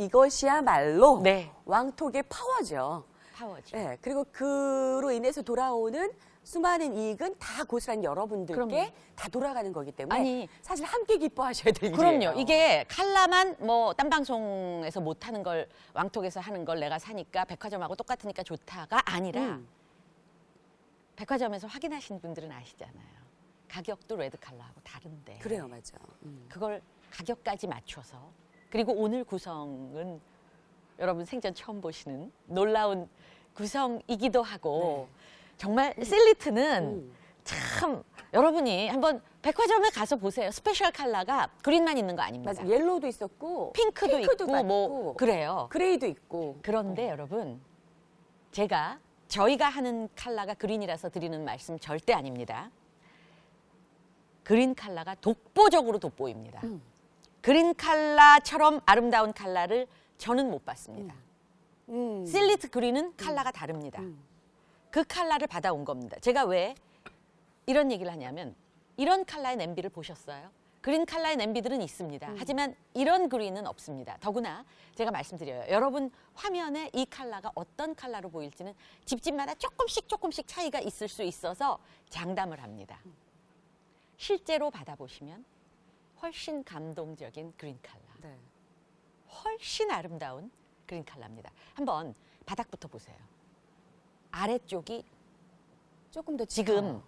이것이야말로 네. 왕톡의 파워죠. 파워죠. 네, 그리고 그로 인해서 돌아오는 수많은 이익은 다 고스란히 여러분들께 그럼요. 다 돌아가는 거기 때문에 아니, 사실 함께 기뻐하셔야 될 일이에요. 그럼요. 이게 칼라만 뭐 딴 방송에서 못 하는 걸 왕톡에서 하는 걸 내가 사니까 백화점하고 똑같으니까 좋다가 아니라 백화점에서 확인하신 분들은 아시잖아요. 가격도 레드 칼라하고 다른데. 그래요, 맞아. 그걸 가격까지 맞춰서 그리고 오늘 구성은 여러분 생전 처음 보시는 놀라운 구성이기도 하고 정말 실리트는 참 여러분이 한번 백화점에 가서 보세요. 스페셜 컬러가 그린만 있는 거 아닙니다. 맞아. 옐로우도 있었고 핑크도 있고 같고, 뭐 그래요. 그레이도 있고. 그런데 여러분 저희가 하는 컬러가 그린이라서 드리는 말씀 절대 아닙니다. 그린 컬러가 독보적으로 돋보입니다. 그린 컬러처럼 아름다운 컬러를 저는 못 봤습니다. 실리트 그린은 컬러가 다릅니다. 그 컬러를 받아온 겁니다. 제가 왜 이런 얘기를 하냐면 이런 컬러의 냄비를 보셨어요? 그린 컬러의 냄비들은 있습니다. 하지만 이런 그린은 없습니다. 더구나 제가 말씀드려요. 여러분 화면에 이 컬러가 어떤 컬러로 보일지는 집집마다 조금씩 차이가 있을 수 있어서 장담을 합니다. 실제로 받아보시면 훨씬 감동적인 그린 컬러, 네. 훨씬 아름다운 그린 컬러입니다. 한번 바닥부터 보세요. 아래쪽이 조금 더 지금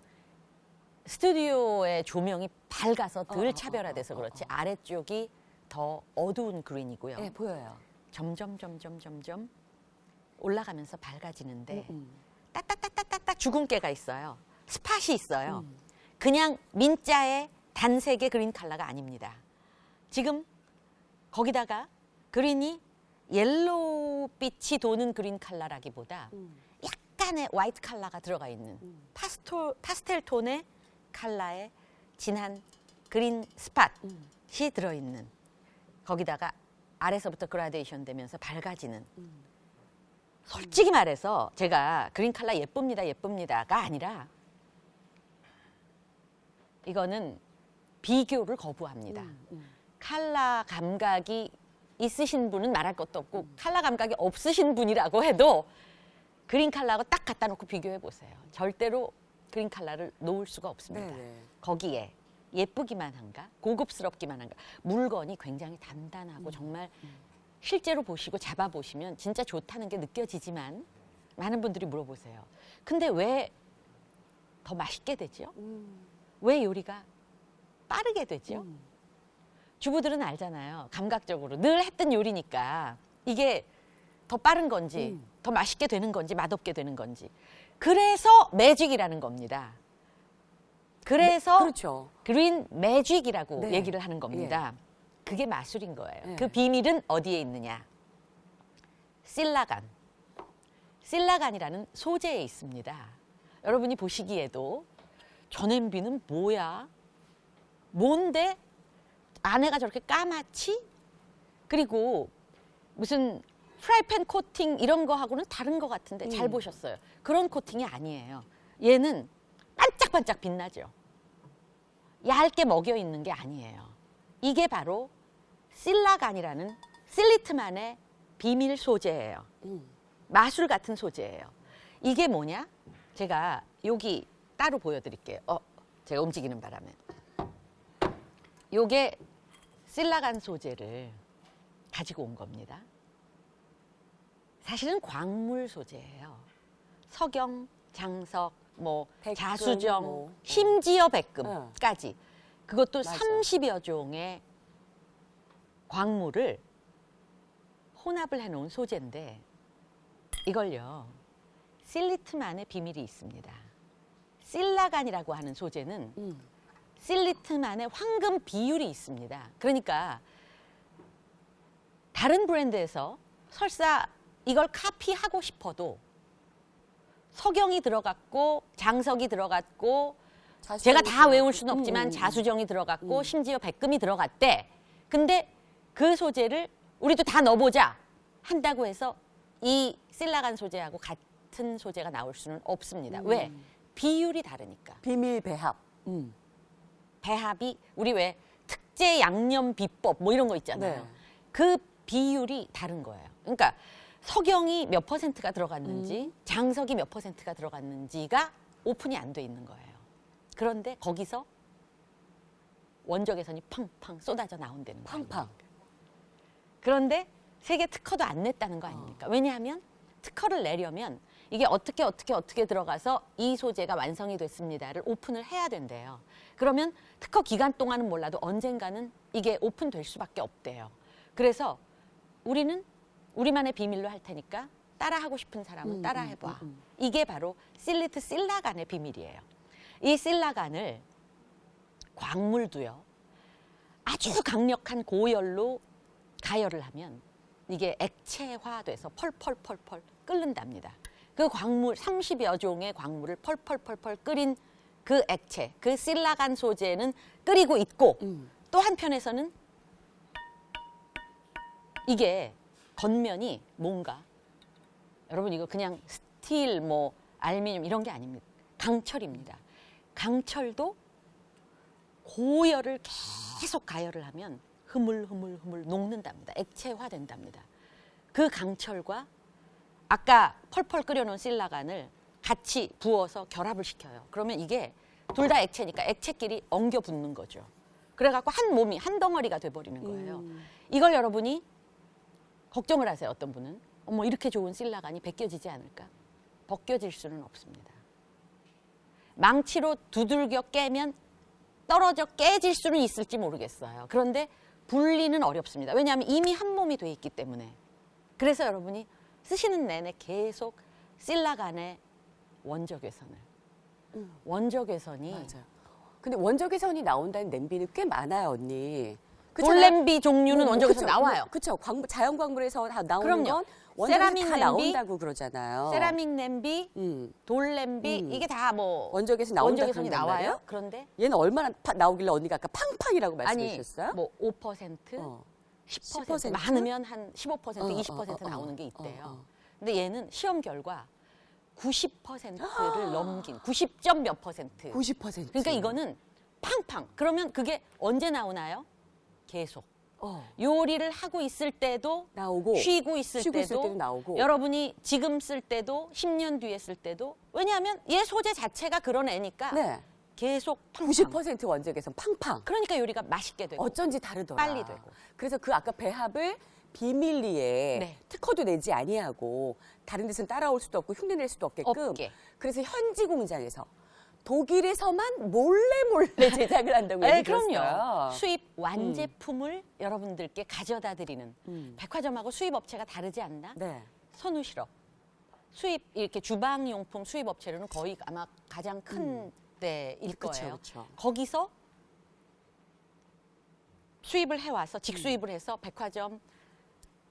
스튜디오의 조명이 밝아서 덜 차별화돼서 그렇지 아래쪽이 더 어두운 그린이고요. 네, 보여요. 점점 올라가면서 밝아지는데 딱딱딱딱딱 주근깨가 있어요. 스팟이 있어요. 그냥 민자의 단색의 그린 컬러가 아닙니다. 지금 거기다가 그린이 옐로우빛이 도는 그린 컬러라기보다 약간의 화이트 컬러가 들어가 있는 파스텔 톤의 컬러의 진한 그린 스팟이 들어있는 거기다가 아래서부터 그라데이션 되면서 밝아지는 솔직히 말해서 제가 그린 컬러 예쁩니다가 아니라 이거는 비교를 거부합니다. 컬러 감각이 있으신 분은 말할 것도 없고 컬러 감각이 없으신 분이라고 해도 그린 컬러하고 딱 갖다 놓고 비교해 보세요. 절대로 그린 컬러를 놓을 수가 없습니다. 네네. 거기에 예쁘기만 한가? 고급스럽기만 한가? 물건이 굉장히 단단하고 정말 실제로 보시고 잡아보시면 진짜 좋다는 게 느껴지지만 많은 분들이 물어보세요. 근데 왜 더 맛있게 되죠? 왜 요리가 빠르게 되죠? 주부들은 알잖아요. 감각적으로 늘 했던 요리니까 이게 더 빠른 건지 더 맛있게 되는 건지 맛없게 되는 건지 그래서 매직이라는 겁니다. 그래서 그렇죠. 그린 매직이라고 네. 얘기를 하는 겁니다. 그게 마술인 거예요. 네. 그 비밀은 어디에 있느냐? 실라간. 실라간이라는 소재에 있습니다. 여러분이 보시기에도 저 냄비는 뭐야? 뭔데? 안에가 저렇게 까맣지? 그리고 무슨 프라이팬 코팅 이런 거하고는 다른 것 같은데 잘 보셨어요. 그런 코팅이 아니에요. 얘는 반짝반짝 빛나죠. 얇게 먹여 있는 게 아니에요. 이게 바로 실라간이라는 실리트만의 비밀 소재예요. 마술 같은 소재예요. 이게 뭐냐? 제가 여기 따로 보여드릴게요. 제가 움직이는 바람에. 요게 실라간 소재를 가지고 온 겁니다. 사실은 광물 소재예요. 석영, 장석, 뭐 백금, 자수정, 뭐. 심지어 백금까지 그것도 맞아. 30여 종의 광물을 혼합을 해놓은 소재인데 이걸요 실리트만의 비밀이 있습니다. 실라간이라고 하는 소재는 실리트만의 황금 비율이 있습니다. 그러니까 다른 브랜드에서 설사 이걸 카피하고 싶어도 석영이 들어갔고 장석이 들어갔고 제가 다 외울 수는 없지만 자수정이 들어갔고 심지어 백금이 들어갔대. 근데 그 소재를 우리도 다 넣어보자 한다고 해서 이 실라간 소재하고 같은 소재가 나올 수는 없습니다. 왜? 비율이 다르니까. 비밀 배합. 배합이 우리 왜 특제 양념 비법 뭐 이런 거 있잖아요. 네. 그 비율이 다른 거예요. 그러니까 석영이 몇 퍼센트가 들어갔는지 장석이 몇 퍼센트가 들어갔는지가 오픈이 안 돼 있는 거예요. 그런데 거기서 원적외선이 팡팡 쏟아져 나온다는 거예요. 팡팡. 그런데 세계 특허도 안 냈다는 거 아닙니까? 왜냐하면 특허를 내려면 이게 어떻게 들어가서 이 소재가 완성이 됐습니다를 오픈을 해야 된대요. 그러면 특허 기간 동안은 몰라도 언젠가는 이게 오픈될 수밖에 없대요. 그래서 우리는 우리만의 비밀로 할 테니까 따라하고 싶은 사람은 따라해봐. 이게 바로 실리트 실라간의 비밀이에요. 이 실라간을 광물도요. 아주 강력한 고열로 가열을 하면 이게 액체화돼서 펄펄펄펄 끓는답니다. 그 광물 30여 종의 광물을 펄펄펄펄 끓인 그 액체, 그 실라간 소재는 끓이고 있고 또 한편에서는 이게 겉면이 뭔가 여러분 이거 그냥 스틸 뭐 알루미늄 이런 게 아닙니다. 강철입니다. 강철도 고열을 계속 가열을 하면 흐물흐물흐물 녹는답니다. 액체화된답니다. 그 강철과 아까 펄펄 끓여놓은 실라간을 같이 부어서 결합을 시켜요. 그러면 이게 둘 다 액체니까 액체끼리 엉겨 붙는 거죠. 그래갖고 한 몸이 한 덩어리가 돼버리는 거예요. 이걸 여러분이 걱정을 하세요. 어떤 분은 어머 이렇게 좋은 실라간이 벗겨지지 않을까? 벗겨질 수는 없습니다. 망치로 두들겨 깨면 떨어져 깨질 수는 있을지 모르겠어요. 그런데 분리는 어렵습니다. 왜냐하면 이미 한 몸이 돼 있기 때문에. 그래서 여러분이 쓰시는 내내 계속 실라간의 원적외선을. 원적외선이 맞아요. 근데 원적외선이 나온다는 냄비는 꽤 많아요, 언니. 돌냄비 종류는 원적외선 나와요. 그렇죠. 자연 광물에서 다 나오는 그럼요. 건 원적외선 세라믹 다 냄비, 나온다고 그러잖아요. 세라믹 냄비, 돌냄비 이게 다 뭐 원적외선 나온다 원적외선이 그런단 나와요. 말이에요? 그런데 얘는 얼마나 나오길래 언니가 아까 팡팡이라고 아니 말씀하셨어요? 뭐 5%, 10%, 10%? 많으면 한 15%, 20% 어, 나오는 게 있대요. 어. 근데 얘는 시험 결과 90%를 넘긴 90점 몇 퍼센트. 90%. 그러니까 이거는 팡팡. 그러면 그게 언제 나오나요? 계속. 요리를 하고 있을 때도 나오고 쉬고 있을 때도 나오고. 여러분이 지금 쓸 때도 10년 뒤에 쓸 때도 왜냐하면 얘 소재 자체가 그런 애니까 네. 계속 팡팡. 90% 원적외선 팡팡. 그러니까 요리가 맛있게 되고 어쩐지 다르더라. 빨리 되고. 그래서 그 아까 배합을 비밀리에 네. 특허도 내지 아니하고 다른 데서는 따라올 수도 없고 흉내낼 수도 없게끔. 없게. 그래서 현지 공장에서 독일에서만 몰래 제작을 한다고 네, 얘기 들었어요. 그럼요. 수입 완제품을 여러분들께 가져다 드리는 백화점하고 수입 업체가 다르지 않나? 네. 선우실업. 수입 이렇게 주방용품 수입 업체로는 거의 아마 가장 큰 데일 그쵸, 거예요. 그쵸. 거기서 수입을 해와서 직수입을 해서 백화점,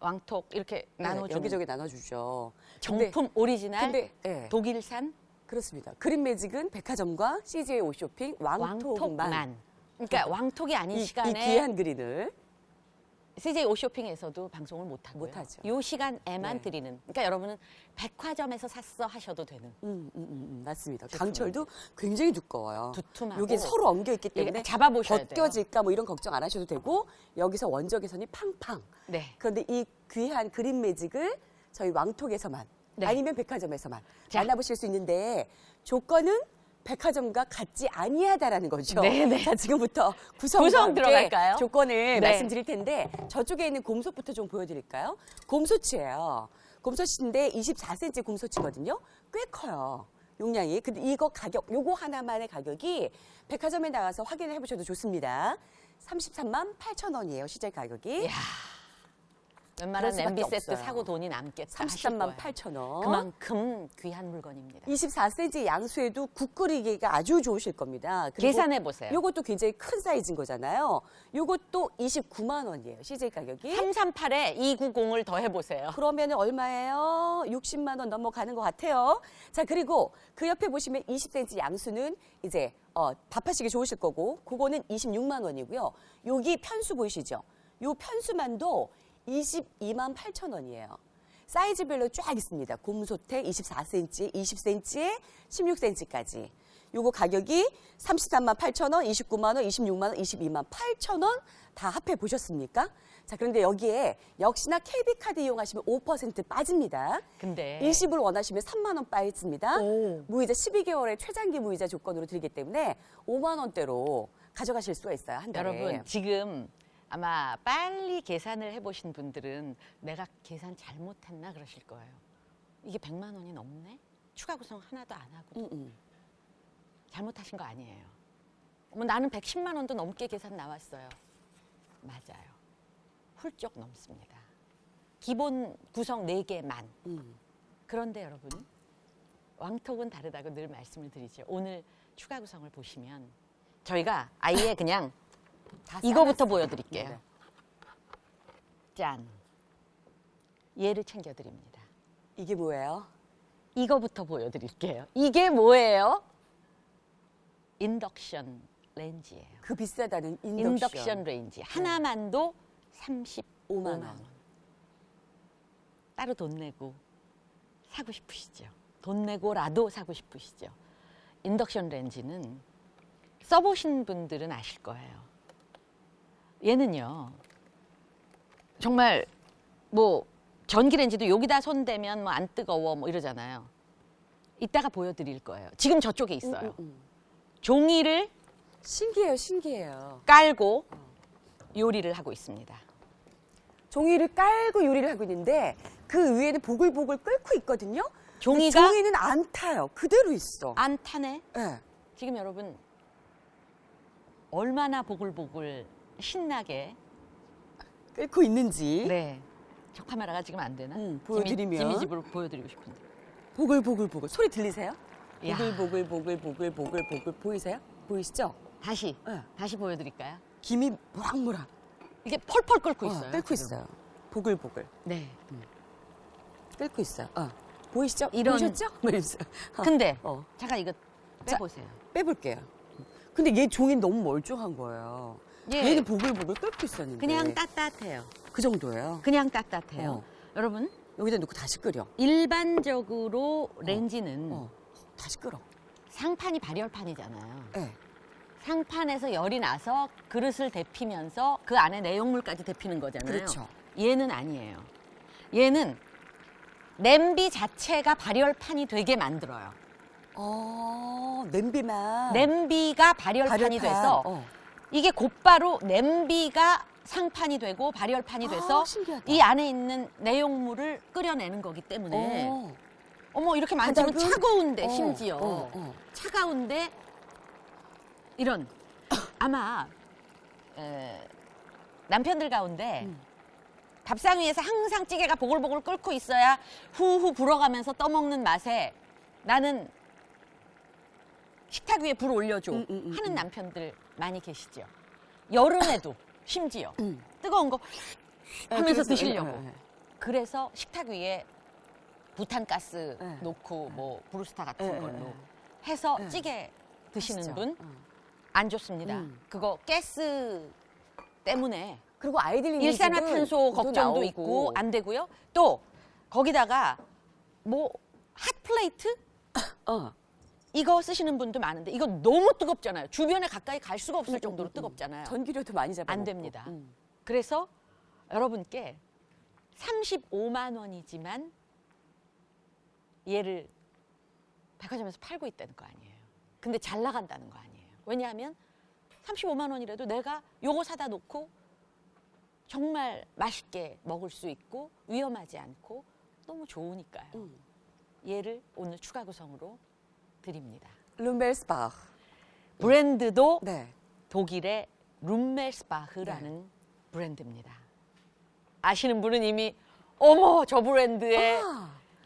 왕톡 이렇게 나눠주는 여기저기 나눠주죠. 정품 오리지널 근데 예, 독일산 그렇습니다. 그린매직은 백화점과 CJ 옷쇼핑 왕톡만 왕톡만. 그러니까 왕톡이 아닌 이 시간에 귀한 그린을 CJ 옷쇼핑에서도 방송을 못 하고요. 못하죠. 요 시간에만 네. 드리는. 그러니까 여러분은 백화점에서 샀어 하셔도 되는. 맞습니다. 제품입니다. 강철도 굉장히 두꺼워요. 두툼하고 이게 서로 엉겨 있기 때문에 이게 잡아보셔야 돼요. 벗겨질까 뭐 이런 걱정 안 하셔도 되고 여기서 원적외선이 팡팡. 네. 그런데 이 귀한 그린매직을 저희 왕톡에서만 네. 아니면 백화점에서만 자. 만나보실 수 있는데 조건은 백화점과 같지 아니하다라는 거죠. 네네. 자, 지금부터 구성과 구성 함께 들어갈까요? 조건을 네. 말씀드릴 텐데 저쪽에 있는 곰솥부터 좀 보여드릴까요? 곰솥이에요. 곰솥인데 24cm 곰솥이거든요. 꽤 커요. 용량이. 근데 이거 가격, 요거 하나만의 가격이 백화점에 나가서 확인을 해보셔도 좋습니다. 33만 8천 원이에요. 시절 가격이. 이야. 웬만한 그럴 수밖에 냄비 세트 없어요. 사고 돈이 남겠다. 33만 8천 원. 그만큼 귀한 물건입니다. 24cm 양수에도 국 끓이기가 아주 좋으실 겁니다. 그리고 계산해 보세요. 요것도 굉장히 큰 사이즈인 거잖아요. 요것도 29만 원이에요. CJ 가격이. 338에 290을 더해 보세요. 그러면 얼마예요? 60만 원 넘어가는 것 같아요. 자, 그리고 그 옆에 보시면 20cm 양수는 이제 밥하시기 좋으실 거고 그거는 26만 원이고요. 여기 편수 보이시죠? 요 편수만도 22만 8천 원이에요. 사이즈별로 쫙 있습니다. 곰솥에 24cm, 20cm에 16cm까지. 요거 가격이 33만 8천 원, 29만 원, 26만 원, 22만 8천 원 다 합해 보셨습니까? 자, 그런데 여기에 역시나 KB카드 이용하시면 5% 빠집니다. 근데 일시불 원하시면 3만 원 빠집니다. 오. 무이자 12개월의 최장기 무이자 조건으로 드리기 때문에 5만 원대로 가져가실 수가 있어요. 한 달에. 여러분 지금 아마 빨리 계산을 해보신 분들은 내가 계산 잘못했나 그러실 거예요. 이게 100만 원이 넘네? 추가 구성 하나도 안 하고 잘못하신 거 아니에요. 어머, 나는 110만 원도 넘게 계산 나왔어요. 맞아요. 훌쩍 넘습니다. 기본 구성 4개만. 그런데 여러분 왕톡은 다르다고 늘 말씀을 드리죠. 오늘 추가 구성을 보시면 저희가 아예 그냥 다 이거부터 싸놨어요. 보여드릴게요. 네. 짠. 얘를 챙겨드립니다. 이게 뭐예요? 이거부터 보여드릴게요. 이게 뭐예요? 인덕션 렌즈예요. 그 비싸다는 인덕션 렌즈. 하나만도 35만 5만 원. 원. 따로 돈 내고 사고 싶으시죠? 돈 내고라도 사고 싶으시죠? 인덕션 렌즈는 써보신 분들은 아실 거예요. 얘는요, 정말 뭐 전기 렌즈도 여기다 손 대면 뭐 안 뜨거워 뭐 이러잖아요. 이따가 보여드릴 거예요. 지금 저쪽에 있어요. 종이를 신기해요, 신기해요. 깔고 요리를 하고 있습니다. 종이를 깔고 요리를 하고 있는데 그 위에는 보글보글 끓고 있거든요. 근데 종이가 종이는 안 타요. 그대로 있어. 안 타네. 네. 지금 여러분 얼마나 보글보글 신나게 끓고 있는지 네. 저 카메라가 지금 안 되나? 보여드리면. 지미 집으로 보여드리고 싶은데. 보글보글보글 소리 들리세요? 야. 보글보글보글보글보글 보이세요? 보이시죠? 다시 네. 다시 보여드릴까요? 김이 모락모락 이게 펄펄 끓고 있어요. 끓고 지금. 있어요. 보글보글 네. 끓고 있어요. 보이시죠? 이런- 보셨죠? 근데 어. 잠깐 이거 자, 빼보세요. 빼볼게요. 근데 얘 종이 너무 멀쩡한 거예요. 예. 얘는 보글보글 끓고 있었는데 그냥 따뜻해요. 그 정도예요. 그냥 따뜻해요. 어. 여러분 여기다 놓고 다시 끓여. 일반적으로 렌즈는 다시 끓어. 상판이 발열판이잖아요. 네. 상판에서 열이 나서 그릇을 데피면서 그 안에 내용물까지 데피는 거잖아요. 그렇죠. 얘는 아니에요. 얘는 냄비 자체가 발열판이 되게 만들어요. 냄비만. 냄비가 발열판이 발열판. 돼서 이게 곧바로 냄비가 상판이 되고 발열판이 돼서 신기하다. 이 안에 있는 내용물을 끓여내는 거기 때문에 어머 이렇게 만지면 바닥은? 차가운데 심지어 어. 차가운데 이런 아마 남편들 가운데 밥상 위에서 항상 찌개가 보글보글 끓고 있어야 후후 불어가면서 떠먹는 맛에 나는 식탁 위에 불 올려줘 하는 남편들 많이 계시죠. 여름에도 심지어 뜨거운 거 하면서 그래서, 드시려고. 그래서 식탁 위에 부탄가스 네. 놓고 뭐 브루스타 같은 네, 걸로 네. 해서 네. 찌개 드시는 하시죠. 분 안 좋습니다. 그거 가스 때문에 그리고 아이들 일산화탄소 걱정도 있고 안 되고요. 또 거기다가 뭐 핫플레이트 이거 쓰시는 분도 많은데 이거 너무 뜨겁잖아요. 주변에 가까이 갈 수가 없을 정도로 뜨겁잖아요. 전기료도 많이 잡아. 안 됩니다. 그래서 여러분께 35만 원이지만 얘를 백화점에서 팔고 있다는 거 아니에요. 근데 잘 나간다는 거 아니에요. 왜냐하면 35만 원이라도 내가 요거 사다 놓고 정말 맛있게 먹을 수 있고 위험하지 않고 너무 좋으니까요. 얘를 오늘 추가 구성으로 드립니다. 룸벨스바흐. 브랜드도 네. 독일의 룸멜스바흐라는 브랜드입니다. 아시는 분은 이미 어머 저 브랜드의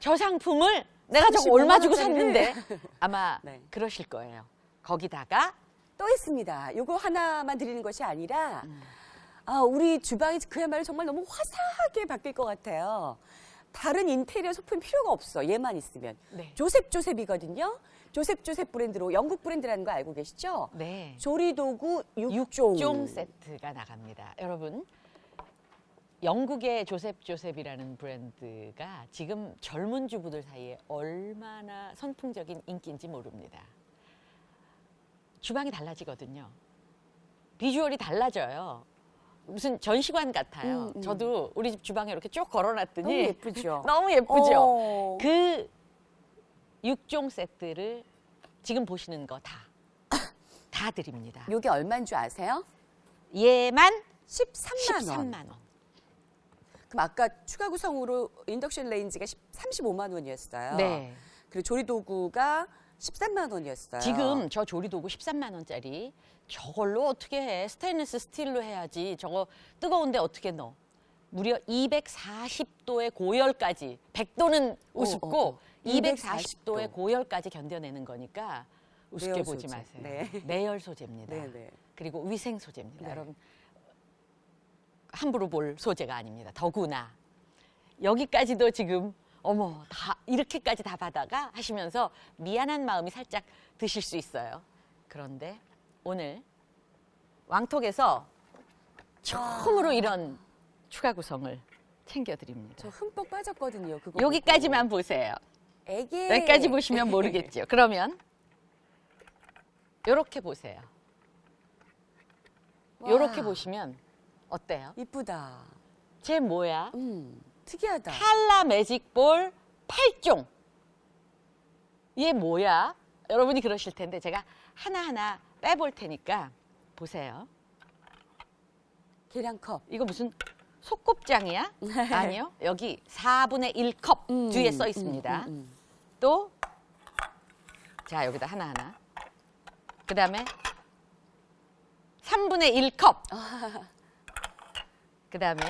저 상품을 내가 저거 얼마 주고 35만 원짜리를. 샀는데 아마 네. 그러실 거예요. 거기다가 또 있습니다. 요거 하나만 드리는 것이 아니라 우리 주방이 그야말로 정말 너무 화사하게 바뀔 것 같아요. 다른 인테리어 소품 필요가 없어. 얘만 있으면. 네. 조셉이거든요. 조셉 브랜드로 영국 브랜드라는 거 알고 계시죠? 네. 조리도구 6종. 세트가 나갑니다. 여러분 영국의 조셉이라는 브랜드가 지금 젊은 주부들 사이에 얼마나 선풍적인 인기인지 모릅니다. 주방이 달라지거든요. 비주얼이 달라져요. 무슨 전시관 같아요. 저도 우리 집 주방에 이렇게 쭉 걸어놨더니 너무 예쁘죠. 너무 예쁘죠. 어. 그 6종 세트를 지금 보시는 거 다 드립니다. 요게 얼마인 줄 아세요? 얘만 13만 원. 13만 원. 그럼 아까 추가 구성으로 인덕션 레인지가 35만 원이었어요. 네. 그리고 조리도구가 13만 원이었어요. 지금 저 조리도구 13만 원짜리 저걸로 어떻게 해? 스테인리스 스틸로 해야지. 저거 뜨거운데 어떻게 넣어? 무려 240도의 고열까지 100도는 우습고 240도의 240도. 고열까지 견뎌내는 거니까 우습게 내열 보지 소재. 마세요. 네. 내열 소재입니다. 네, 네. 그리고 위생 소재입니다. 네. 여러분 함부로 볼 소재가 아닙니다. 더구나 여기까지도 지금 어머 다 이렇게까지 다 받아가 하시면서 미안한 마음이 살짝 드실 수 있어요. 그런데 오늘 왕톡에서 처음으로 이런 추가 구성을 챙겨드립니다. 저 흠뻑 빠졌거든요. 그거 여기까지만 보세요. 보고. 애기. 여기까지 보시면 모르겠죠. 그러면 이렇게 보세요. 와, 이렇게 보시면 어때요? 이쁘다. 쟤 뭐야? 특이하다. 칼라 매직볼 8종. 얘 뭐야? 여러분이 그러실 텐데 제가 하나하나 빼볼 테니까 보세요. 계량컵. 이거 무슨 소곱장이야? 아니요. 여기 4분의 1컵 뒤에 써 있습니다. 또, 자, 여기다 하나하나. 그 다음에 3분의 1컵. 그 다음에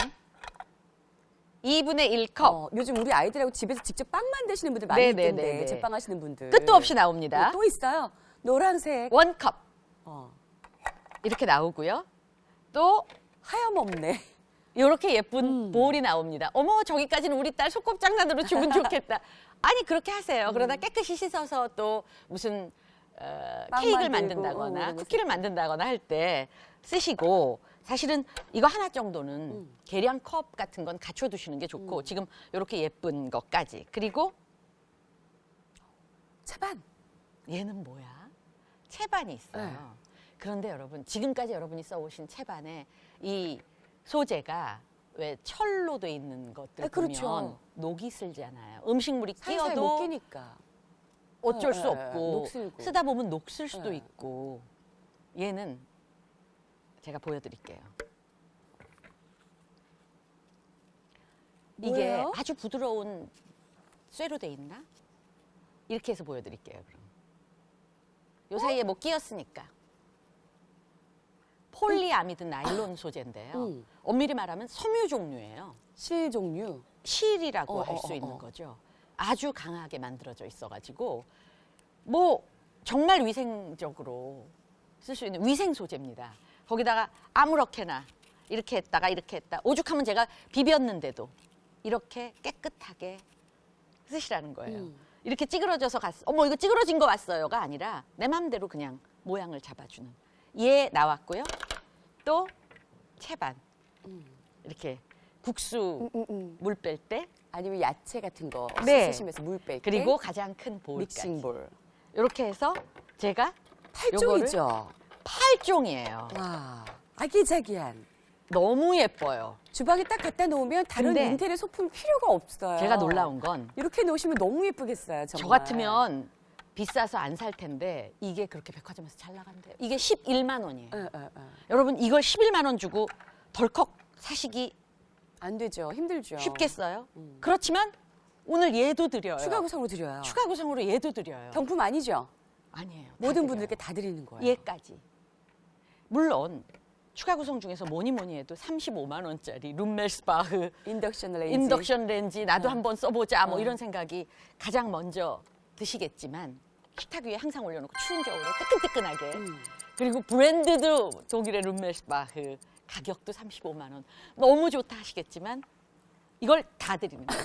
2분의 1컵. 요즘 우리 아이들하고 집에서 직접 빵 만드시는 분들 많이 네네네네. 있던데 제빵 하시는 분들. 끝도 없이 나옵니다. 또 있어요. 노란색. 1컵. 어, 이렇게 나오고요. 또 하염없네. 이렇게 예쁜 볼이 나옵니다. 어머 저기까지는 우리 딸 소꿉장난으로 주면 좋겠다. 아니 그렇게 하세요. 그러다 깨끗이 씻어서 또 무슨 빵 케이크를 만들고, 만든다거나 이런 거 쿠키를 만든다거나 할 때 쓰시고 사실은 이거 하나 정도는 계량컵 같은 건 갖춰두시는 게 좋고 지금 이렇게 예쁜 것까지. 그리고 차반. 얘는 뭐야? 채반이 있어요. 네. 그런데 여러분 지금까지 여러분이 써오신 채반에 이 소재가 왜 철로 돼 있는 것들 아, 그렇죠. 보면 녹이 슬잖아요. 음식물이 살살 못 끼어도 끼니까. 어쩔 수 예, 예, 없고 녹슬고. 쓰다 보면 녹슬 수도 예. 있고 얘는 제가 보여드릴게요. 이게 뭐예요? 아주 부드러운 쇠로 돼 있나? 이렇게 해서 보여드릴게요. 그럼 요 사이에 뭐 끼었으니까 폴리아미드 나일론 소재인데요. 엄밀히 말하면 섬유 종류예요. 실 종류. 실이라고 할 수 있는 거죠. 아주 강하게 만들어져 있어가지고 뭐 정말 위생적으로 쓸 수 있는 위생 소재입니다. 거기다가 아무렇게나 이렇게 했다가 이렇게 했다. 오죽하면 제가 비볐는데도 이렇게 깨끗하게 쓰시라는 거예요. 이렇게 찌그러져서 갔어. 어머 이거 찌그러진 거 왔어요가 아니라 내 마음대로 그냥 모양을 잡아주는. 얘 나왔고요. 또 채반. 이렇게 국수 물 뺄 때 아니면 야채 같은 거 네. 쓰시면서 물 뺄 때. 그리고 가장 큰 볼까지. 믹싱볼. 이렇게 해서 제가 8종이죠. 8종이에요. 와, 아기자기한. 너무 예뻐요. 주방에 딱 갖다 놓으면 다른 근데 인테리어 소품 필요가 없어요. 제가 놀라운 건 이렇게 놓으시면 너무 예쁘겠어요. 정말. 저 같으면 비싸서 안 살 텐데 이게 그렇게 백화점에서 잘 나간대요. 이게 11만 원이에요. 여러분 이걸 11만 원 주고 덜컥 사시기 안 되죠. 힘들죠. 쉽겠어요? 그렇지만 오늘 얘도 드려요. 추가 구성으로 드려요. 추가 구성으로 얘도 드려요. 경품 아니죠? 아니에요. 다 모든 드려요. 분들께 다 드리는 거예요. 얘까지. 물론 추가 구성 중에서 뭐니 해도 35만 원짜리 룸멜스바흐 인덕션 레인지. 인덕션 렌지 나도 한번 써보자 뭐 이런 생각이 가장 먼저 드시겠지만 식탁 위에 항상 올려놓고 추운 겨울에 뜨끈뜨끈하게 그리고 브랜드도 독일의 룸멜스바흐 가격도 35만 원 너무 좋다 하시겠지만 이걸 다 드리는 거예요.